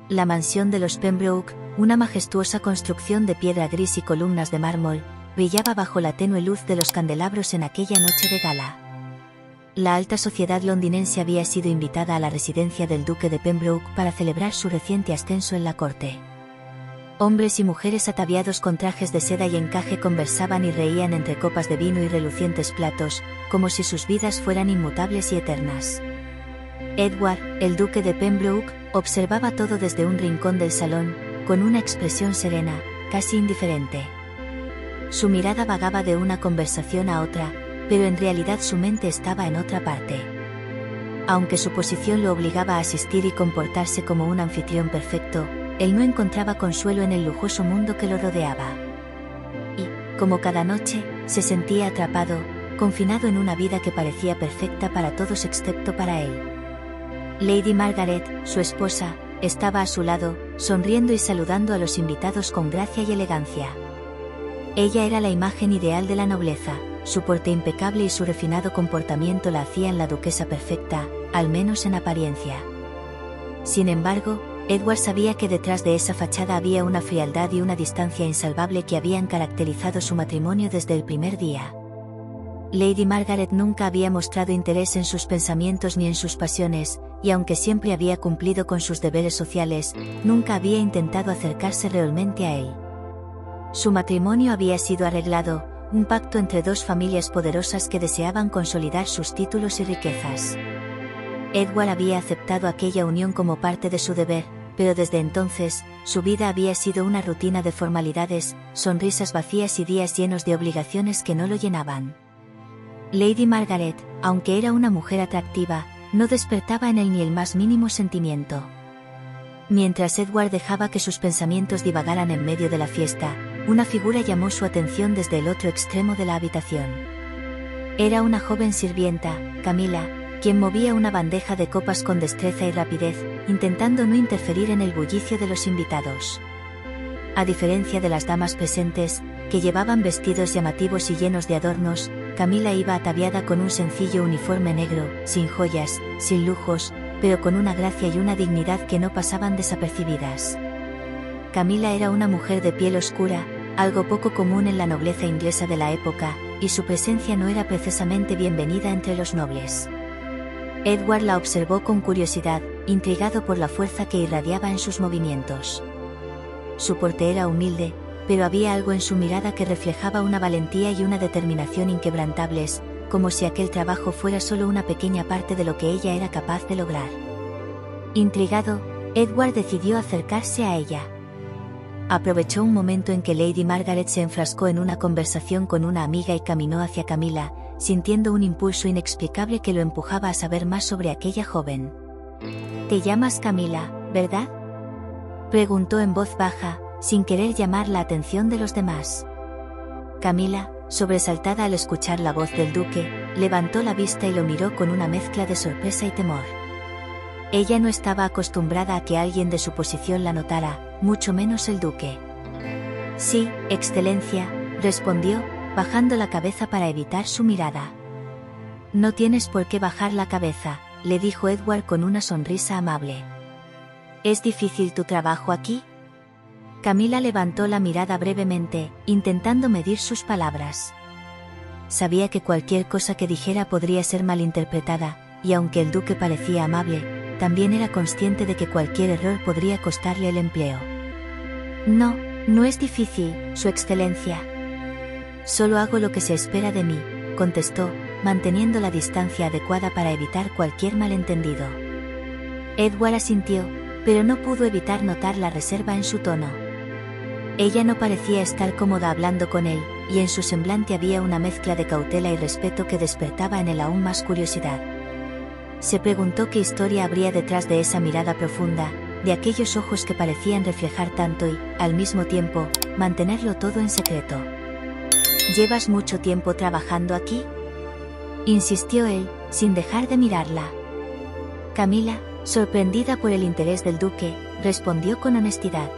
La mansión de los Pembroke, una majestuosa construcción de piedra gris y columnas de mármol, brillaba bajo la tenue luz de los candelabros en aquella noche de gala. La alta sociedad londinense había sido invitada a la residencia del duque de Pembroke para celebrar su reciente ascenso en la corte. Hombres y mujeres ataviados con trajes de seda y encaje conversaban y reían entre copas de vino y relucientes platos, como si sus vidas fueran inmutables y eternas. Edward, el duque de Pembroke, observaba todo desde un rincón del salón, con una expresión serena, casi indiferente. Su mirada vagaba de una conversación a otra, pero en realidad su mente estaba en otra parte. Aunque su posición lo obligaba a asistir y comportarse como un anfitrión perfecto, él no encontraba consuelo en el lujoso mundo que lo rodeaba. Y, como cada noche, se sentía atrapado, confinado en una vida que parecía perfecta para todos excepto para él. Lady Margaret, su esposa, estaba a su lado, sonriendo y saludando a los invitados con gracia y elegancia. Ella era la imagen ideal de la nobleza, su porte impecable y su refinado comportamiento la hacían la duquesa perfecta, al menos en apariencia. Sin embargo, Edward sabía que detrás de esa fachada había una frialdad y una distancia insalvable que habían caracterizado su matrimonio desde el primer día. Lady Margaret nunca había mostrado interés en sus pensamientos ni en sus pasiones, y aunque siempre había cumplido con sus deberes sociales, nunca había intentado acercarse realmente a él. Su matrimonio había sido arreglado, un pacto entre dos familias poderosas que deseaban consolidar sus títulos y riquezas. Edward había aceptado aquella unión como parte de su deber, pero desde entonces, su vida había sido una rutina de formalidades, sonrisas vacías y días llenos de obligaciones que no lo llenaban. Lady Margaret, aunque era una mujer atractiva, no despertaba en él ni el más mínimo sentimiento. Mientras Edward dejaba que sus pensamientos divagaran en medio de la fiesta, una figura llamó su atención desde el otro extremo de la habitación. Era una joven sirvienta, Camila, quien movía una bandeja de copas con destreza y rapidez, intentando no interferir en el bullicio de los invitados. A diferencia de las damas presentes, que llevaban vestidos llamativos y llenos de adornos, Camila iba ataviada con un sencillo uniforme negro, sin joyas, sin lujos, pero con una gracia y una dignidad que no pasaban desapercibidas. Camila era una mujer de piel oscura, algo poco común en la nobleza inglesa de la época, y su presencia no era precisamente bienvenida entre los nobles. Edward la observó con curiosidad, intrigado por la fuerza que irradiaba en sus movimientos. Su porte era humilde, pero había algo en su mirada que reflejaba una valentía y una determinación inquebrantables, como si aquel trabajo fuera solo una pequeña parte de lo que ella era capaz de lograr. Intrigado, Edward decidió acercarse a ella. Aprovechó un momento en que Lady Margaret se enfrascó en una conversación con una amiga y caminó hacia Camila, sintiendo un impulso inexplicable que lo empujaba a saber más sobre aquella joven. «Te llamas Camila, ¿verdad?», preguntó en voz baja, sin querer llamar la atención de los demás. Camila, sobresaltada al escuchar la voz del duque, levantó la vista y lo miró con una mezcla de sorpresa y temor. Ella no estaba acostumbrada a que alguien de su posición la notara, mucho menos el duque. «Sí, Excelencia», respondió, bajando la cabeza para evitar su mirada. «No tienes por qué bajar la cabeza», le dijo Edward con una sonrisa amable. «¿Es difícil tu trabajo aquí?». Camila levantó la mirada brevemente, intentando medir sus palabras. Sabía que cualquier cosa que dijera podría ser malinterpretada, y aunque el duque parecía amable, también era consciente de que cualquier error podría costarle el empleo. «No, no es difícil, Su Excelencia. Solo hago lo que se espera de mí», contestó, manteniendo la distancia adecuada para evitar cualquier malentendido. Edward asintió, pero no pudo evitar notar la reserva en su tono. Ella no parecía estar cómoda hablando con él, y en su semblante había una mezcla de cautela y respeto que despertaba en él aún más curiosidad. Se preguntó qué historia habría detrás de esa mirada profunda, de aquellos ojos que parecían reflejar tanto y, al mismo tiempo, mantenerlo todo en secreto. «¿Llevas mucho tiempo trabajando aquí?», insistió él, sin dejar de mirarla. Camila, sorprendida por el interés del duque, respondió con honestidad.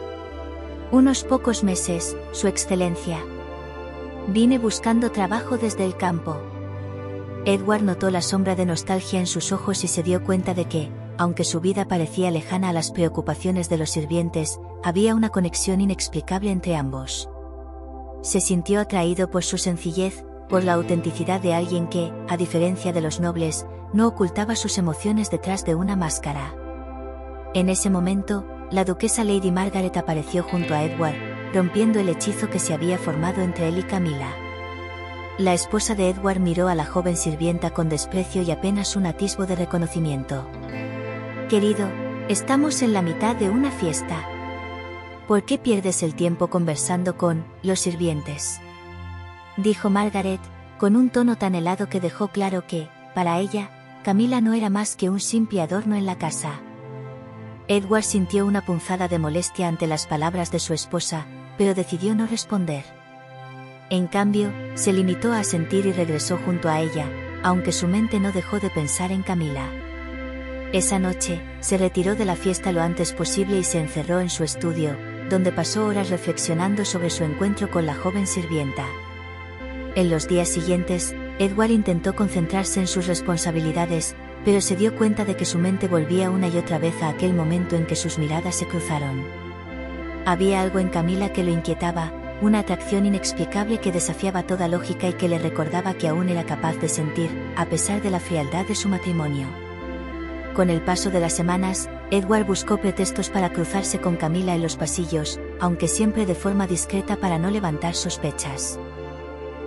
«Unos pocos meses, Su Excelencia. Vine buscando trabajo desde el campo». Edward notó la sombra de nostalgia en sus ojos y se dio cuenta de que, aunque su vida parecía lejana a las preocupaciones de los sirvientes, había una conexión inexplicable entre ambos. Se sintió atraído por su sencillez, por la autenticidad de alguien que, a diferencia de los nobles, no ocultaba sus emociones detrás de una máscara. En ese momento, la duquesa Lady Margaret apareció junto a Edward, rompiendo el hechizo que se había formado entre él y Camila. La esposa de Edward miró a la joven sirvienta con desprecio y apenas un atisbo de reconocimiento. «Querido, estamos en la mitad de una fiesta. ¿Por qué pierdes el tiempo conversando con los sirvientes?», dijo Margaret, con un tono tan helado que dejó claro que, para ella, Camila no era más que un simple adorno en la casa. Edward sintió una punzada de molestia ante las palabras de su esposa, pero decidió no responder. En cambio, se limitó a asentir y regresó junto a ella, aunque su mente no dejó de pensar en Camila. Esa noche, se retiró de la fiesta lo antes posible y se encerró en su estudio, donde pasó horas reflexionando sobre su encuentro con la joven sirvienta. En los días siguientes, Edward intentó concentrarse en sus responsabilidades, pero se dio cuenta de que su mente volvía una y otra vez a aquel momento en que sus miradas se cruzaron. Había algo en Camila que lo inquietaba, una atracción inexplicable que desafiaba toda lógica y que le recordaba que aún era capaz de sentir, a pesar de la frialdad de su matrimonio. Con el paso de las semanas, Edward buscó pretextos para cruzarse con Camila en los pasillos, aunque siempre de forma discreta para no levantar sospechas.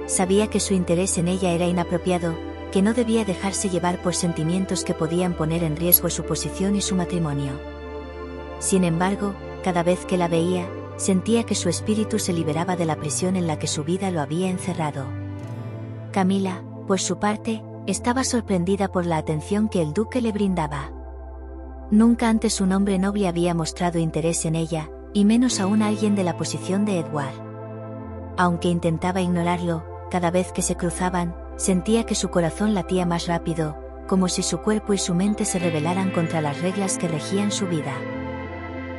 Sabía que su interés en ella era inapropiado, que no debía dejarse llevar por sentimientos que podían poner en riesgo su posición y su matrimonio. Sin embargo, cada vez que la veía, sentía que su espíritu se liberaba de la prisión en la que su vida lo había encerrado. Camila, por su parte, estaba sorprendida por la atención que el duque le brindaba. Nunca antes un hombre noble había mostrado interés en ella, y menos aún alguien de la posición de Edward. Aunque intentaba ignorarlo, cada vez que se cruzaban, sentía que su corazón latía más rápido, como si su cuerpo y su mente se rebelaran contra las reglas que regían su vida.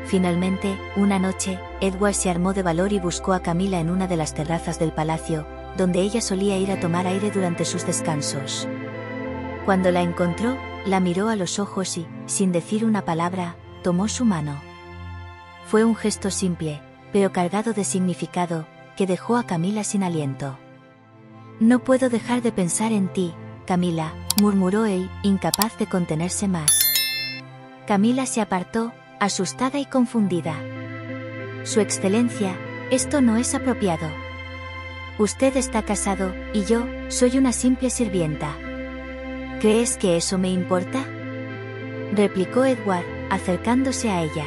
Finalmente, una noche, Edward se armó de valor y buscó a Camila en una de las terrazas del palacio, donde ella solía ir a tomar aire durante sus descansos. Cuando la encontró, la miró a los ojos y, sin decir una palabra, tomó su mano. Fue un gesto simple, pero cargado de significado, que dejó a Camila sin aliento. «No puedo dejar de pensar en ti, Camila», murmuró él, incapaz de contenerse más. Camila se apartó, asustada y confundida. «Su Excelencia, esto no es apropiado. Usted está casado, y yo, soy una simple sirvienta. ¿Crees que eso me importa?», replicó Edward, acercándose a ella.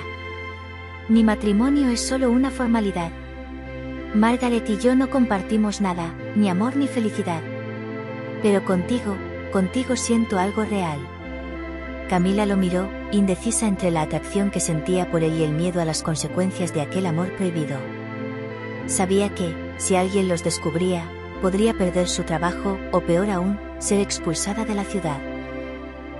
«Mi matrimonio es solo una formalidad. Margaret y yo no compartimos nada, ni amor ni felicidad. Pero contigo siento algo real». Camila lo miró, indecisa entre la atracción que sentía por él y el miedo a las consecuencias de aquel amor prohibido. Sabía que, si alguien los descubría, podría perder su trabajo, o peor aún, ser expulsada de la ciudad.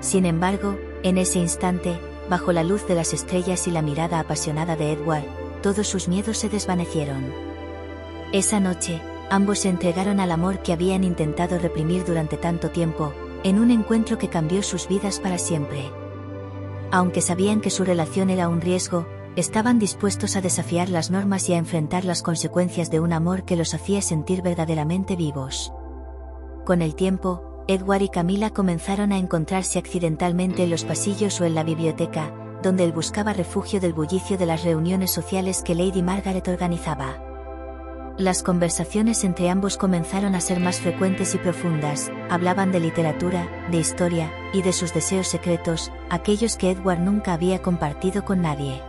Sin embargo, en ese instante, bajo la luz de las estrellas y la mirada apasionada de Edward, todos sus miedos se desvanecieron. Esa noche, ambos se entregaron al amor que habían intentado reprimir durante tanto tiempo, en un encuentro que cambió sus vidas para siempre. Aunque sabían que su relación era un riesgo, estaban dispuestos a desafiar las normas y a enfrentar las consecuencias de un amor que los hacía sentir verdaderamente vivos. Con el tiempo, Edward y Camila comenzaron a encontrarse accidentalmente en los pasillos o en la biblioteca, donde él buscaba refugio del bullicio de las reuniones sociales que Lady Margaret organizaba. Las conversaciones entre ambos comenzaron a ser más frecuentes y profundas, hablaban de literatura, de historia, y de sus deseos secretos, aquellos que Edward nunca había compartido con nadie.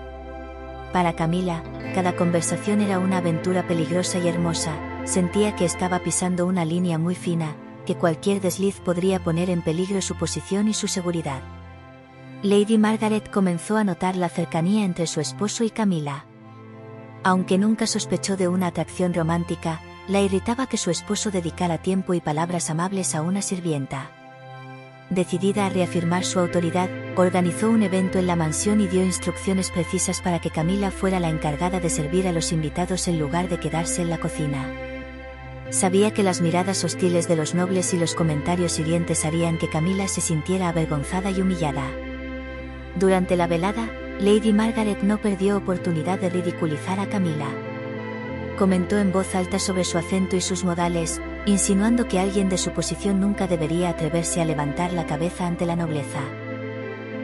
Para Camila, cada conversación era una aventura peligrosa y hermosa, sentía que estaba pisando una línea muy fina, que cualquier desliz podría poner en peligro su posición y su seguridad. Lady Margaret comenzó a notar la cercanía entre su esposo y Camila. Aunque nunca sospechó de una atracción romántica, la irritaba que su esposo dedicara tiempo y palabras amables a una sirvienta. Decidida a reafirmar su autoridad, organizó un evento en la mansión y dio instrucciones precisas para que Camila fuera la encargada de servir a los invitados en lugar de quedarse en la cocina. Sabía que las miradas hostiles de los nobles y los comentarios hirientes harían que Camila se sintiera avergonzada y humillada. Durante la velada, Lady Margaret no perdió oportunidad de ridiculizar a Camila. Comentó en voz alta sobre su acento y sus modales, insinuando que alguien de su posición nunca debería atreverse a levantar la cabeza ante la nobleza.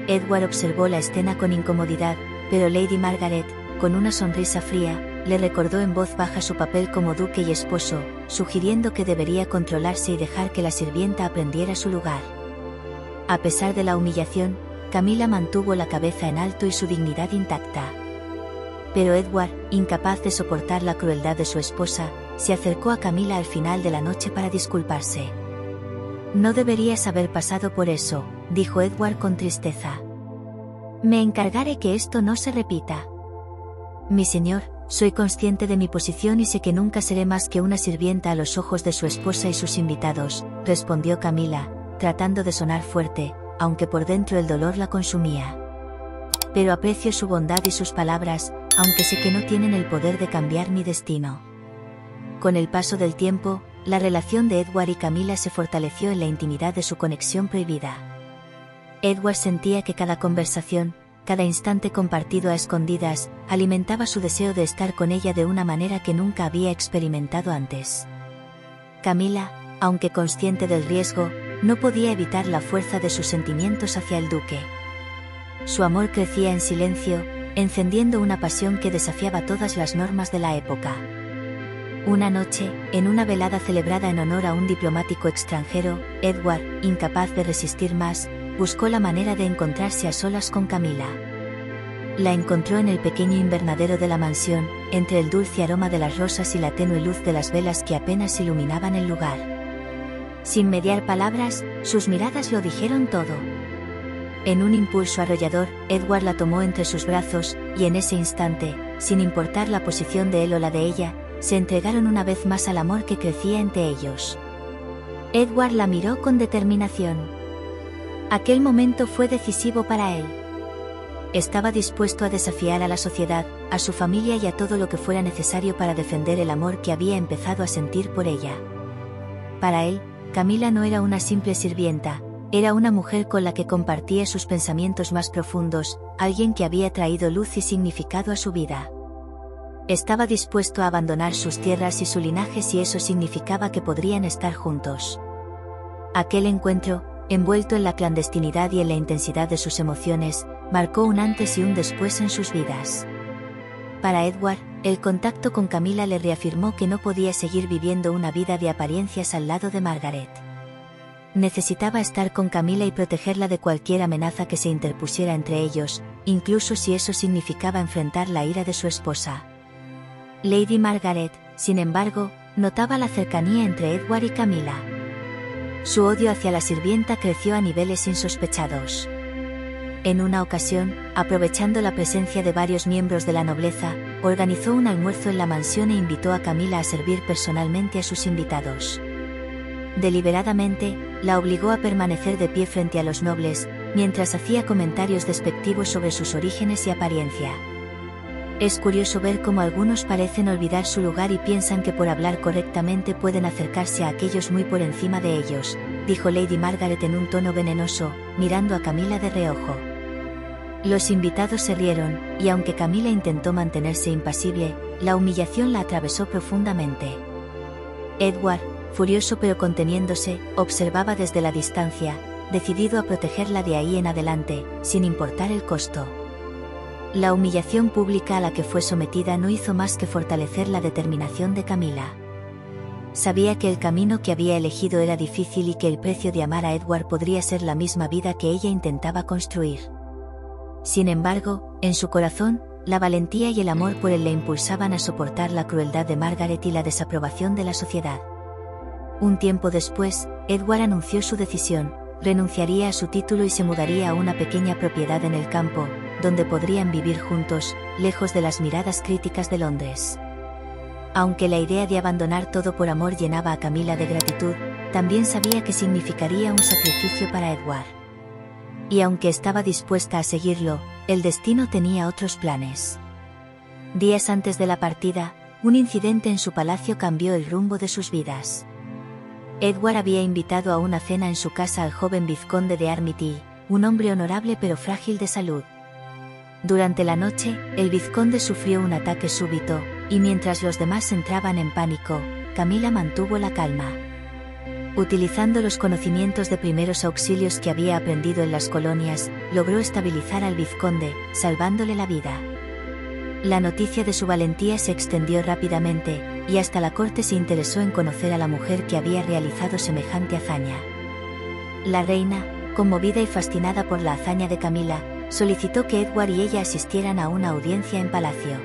Edward observó la escena con incomodidad, pero Lady Margaret, con una sonrisa fría, le recordó en voz baja su papel como duque y esposo, sugiriendo que debería controlarse y dejar que la sirvienta aprendiera su lugar. A pesar de la humillación, Camila mantuvo la cabeza en alto y su dignidad intacta. Pero Edward, incapaz de soportar la crueldad de su esposa, se acercó a Camila al final de la noche para disculparse. «No deberías haber pasado por eso», dijo Edward con tristeza. «Me encargaré que esto no se repita». «Mi señor, soy consciente de mi posición y sé que nunca seré más que una sirvienta a los ojos de su esposa y sus invitados», respondió Camila, tratando de sonar fuerte, aunque por dentro el dolor la consumía. «Pero aprecio su bondad y sus palabras, aunque sé que no tienen el poder de cambiar mi destino». Con el paso del tiempo, la relación de Edward y Camila se fortaleció en la intimidad de su conexión prohibida. Edward sentía que cada conversación, cada instante compartido a escondidas, alimentaba su deseo de estar con ella de una manera que nunca había experimentado antes. Camila, aunque consciente del riesgo, no podía evitar la fuerza de sus sentimientos hacia el duque. Su amor crecía en silencio, encendiendo una pasión que desafiaba todas las normas de la época. Una noche, en una velada celebrada en honor a un diplomático extranjero, Edward, incapaz de resistir más, buscó la manera de encontrarse a solas con Camila. La encontró en el pequeño invernadero de la mansión, entre el dulce aroma de las rosas y la tenue luz de las velas que apenas iluminaban el lugar. Sin mediar palabras, sus miradas lo dijeron todo. En un impulso arrollador, Edward la tomó entre sus brazos, y en ese instante, sin importar la posición de él o la de ella, se entregaron una vez más al amor que crecía entre ellos. Edward la miró con determinación. Aquel momento fue decisivo para él. Estaba dispuesto a desafiar a la sociedad, a su familia y a todo lo que fuera necesario para defender el amor que había empezado a sentir por ella. Para él, Camila no era una simple sirvienta, era una mujer con la que compartía sus pensamientos más profundos, alguien que había traído luz y significado a su vida. Estaba dispuesto a abandonar sus tierras y su linaje si eso significaba que podrían estar juntos. Aquel encuentro, envuelto en la clandestinidad y en la intensidad de sus emociones, marcó un antes y un después en sus vidas. Para Edward, el contacto con Camila le reafirmó que no podía seguir viviendo una vida de apariencias al lado de Margaret. Necesitaba estar con Camila y protegerla de cualquier amenaza que se interpusiera entre ellos, incluso si eso significaba enfrentar la ira de su esposa. Lady Margaret, sin embargo, notaba la cercanía entre Edward y Camila. Su odio hacia la sirvienta creció a niveles insospechados. En una ocasión, aprovechando la presencia de varios miembros de la nobleza, organizó un almuerzo en la mansión e invitó a Camila a servir personalmente a sus invitados. Deliberadamente, la obligó a permanecer de pie frente a los nobles, mientras hacía comentarios despectivos sobre sus orígenes y apariencia. Es curioso ver cómo algunos parecen olvidar su lugar y piensan que por hablar correctamente pueden acercarse a aquellos muy por encima de ellos, dijo Lady Margaret en un tono venenoso, mirando a Camila de reojo. Los invitados se rieron, y aunque Camila intentó mantenerse impasible, la humillación la atravesó profundamente. Edward, furioso pero conteniéndose, observaba desde la distancia, decidido a protegerla de ahí en adelante, sin importar el costo. La humillación pública a la que fue sometida no hizo más que fortalecer la determinación de Camila. Sabía que el camino que había elegido era difícil y que el precio de amar a Edward podría ser la misma vida que ella intentaba construir. Sin embargo, en su corazón, la valentía y el amor por él le impulsaban a soportar la crueldad de Margaret y la desaprobación de la sociedad. Un tiempo después, Edward anunció su decisión, renunciaría a su título y se mudaría a una pequeña propiedad en el campo, donde podrían vivir juntos, lejos de las miradas críticas de Londres. Aunque la idea de abandonar todo por amor llenaba a Camila de gratitud, también sabía que significaría un sacrificio para Edward. Y aunque estaba dispuesta a seguirlo, el destino tenía otros planes. Días antes de la partida, un incidente en su palacio cambió el rumbo de sus vidas. Edward había invitado a una cena en su casa al joven vizconde de Armity, un hombre honorable pero frágil de salud. Durante la noche, el vizconde sufrió un ataque súbito, y mientras los demás entraban en pánico, Camila mantuvo la calma. Utilizando los conocimientos de primeros auxilios que había aprendido en las colonias, logró estabilizar al vizconde, salvándole la vida. La noticia de su valentía se extendió rápidamente, y hasta la corte se interesó en conocer a la mujer que había realizado semejante hazaña. La reina, conmovida y fascinada por la hazaña de Camila, solicitó que Edward y ella asistieran a una audiencia en palacio.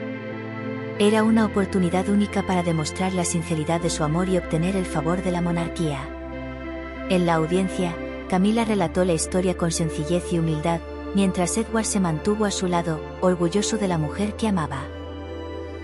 Era una oportunidad única para demostrar la sinceridad de su amor y obtener el favor de la monarquía. En la audiencia, Camila relató la historia con sencillez y humildad, mientras Edward se mantuvo a su lado, orgulloso de la mujer que amaba.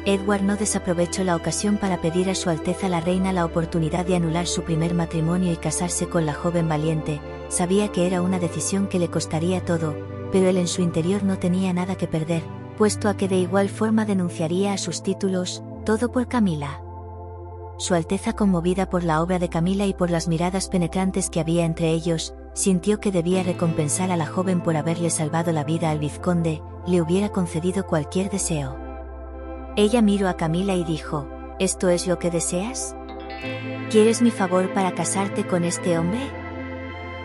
Edward no desaprovechó la ocasión para pedir a Su Alteza la Reina la oportunidad de anular su primer matrimonio y casarse con la joven valiente. Sabía que era una decisión que le costaría todo, pero él en su interior no tenía nada que perder, puesto a que de igual forma denunciaría a sus títulos, todo por Camila. Su Alteza, conmovida por la obra de Camila y por las miradas penetrantes que había entre ellos, sintió que debía recompensar a la joven por haberle salvado la vida al vizconde, le hubiera concedido cualquier deseo. Ella miró a Camila y dijo: ¿Esto es lo que deseas? ¿Quieres mi favor para casarte con este hombre?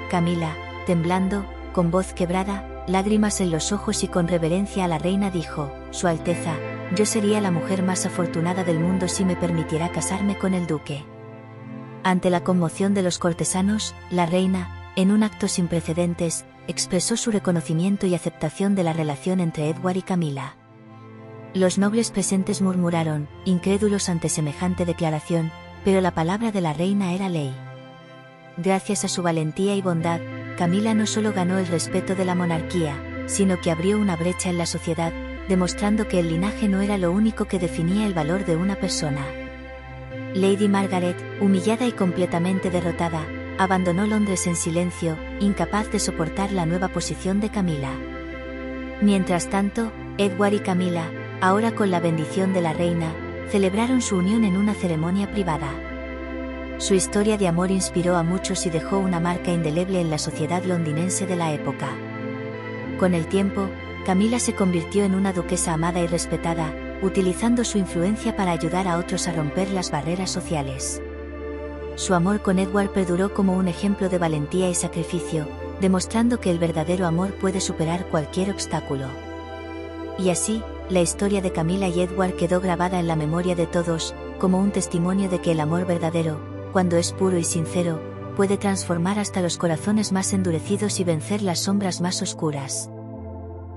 Camila, temblando, con voz quebrada, lágrimas en los ojos y con reverencia a la reina dijo: Su Alteza, yo sería la mujer más afortunada del mundo si me permitiera casarme con el duque. Ante la conmoción de los cortesanos, la reina, en un acto sin precedentes, expresó su reconocimiento y aceptación de la relación entre Edward y Camila. Los nobles presentes murmuraron, incrédulos ante semejante declaración, pero la palabra de la reina era ley. Gracias a su valentía y bondad, Camila no solo ganó el respeto de la monarquía, sino que abrió una brecha en la sociedad, demostrando que el linaje no era lo único que definía el valor de una persona. Lady Margaret, humillada y completamente derrotada, abandonó Londres en silencio, incapaz de soportar la nueva posición de Camila. Mientras tanto, Edward y Camila, ahora con la bendición de la reina, celebraron su unión en una ceremonia privada. Su historia de amor inspiró a muchos y dejó una marca indeleble en la sociedad londinense de la época. Con el tiempo, Camila se convirtió en una duquesa amada y respetada, utilizando su influencia para ayudar a otros a romper las barreras sociales. Su amor con Edward perduró como un ejemplo de valentía y sacrificio, demostrando que el verdadero amor puede superar cualquier obstáculo. Y así, la historia de Camila y Edward quedó grabada en la memoria de todos, como un testimonio de que el amor verdadero, cuando es puro y sincero, puede transformar hasta los corazones más endurecidos y vencer las sombras más oscuras.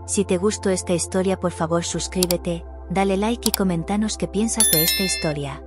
Si te gustó esta historia, por favor suscríbete, dale like y coméntanos qué piensas de esta historia.